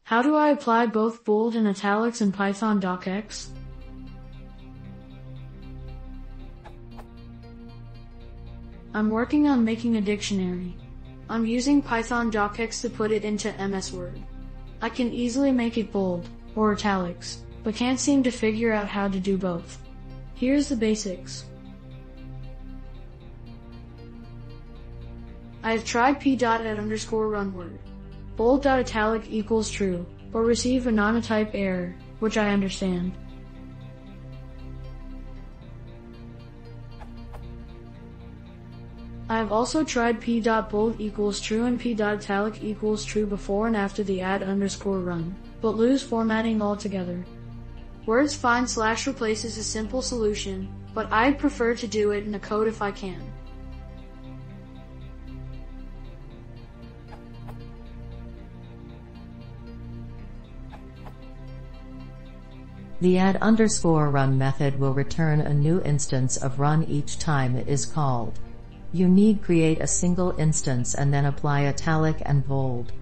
How do I apply both bold and italics in python-docx? I'm working on making a dictionary. I'm using python-docx to put it into MS Word. I can easily make it bold, or italics, but can't seem to figure out how to do both. Here's the basics. I have tried p.add_run_word. Bold.italic equals true, but receive a non-type error, which I understand. I have also tried p.bold equals true and p.italic equals true before and after the add_run, but lose formatting altogether. Words find/replace is a simple solution, but I'd prefer to do it in a code if I can. The add_run method will return a new instance of run each time it is called. You need create a single instance and then apply italic and bold.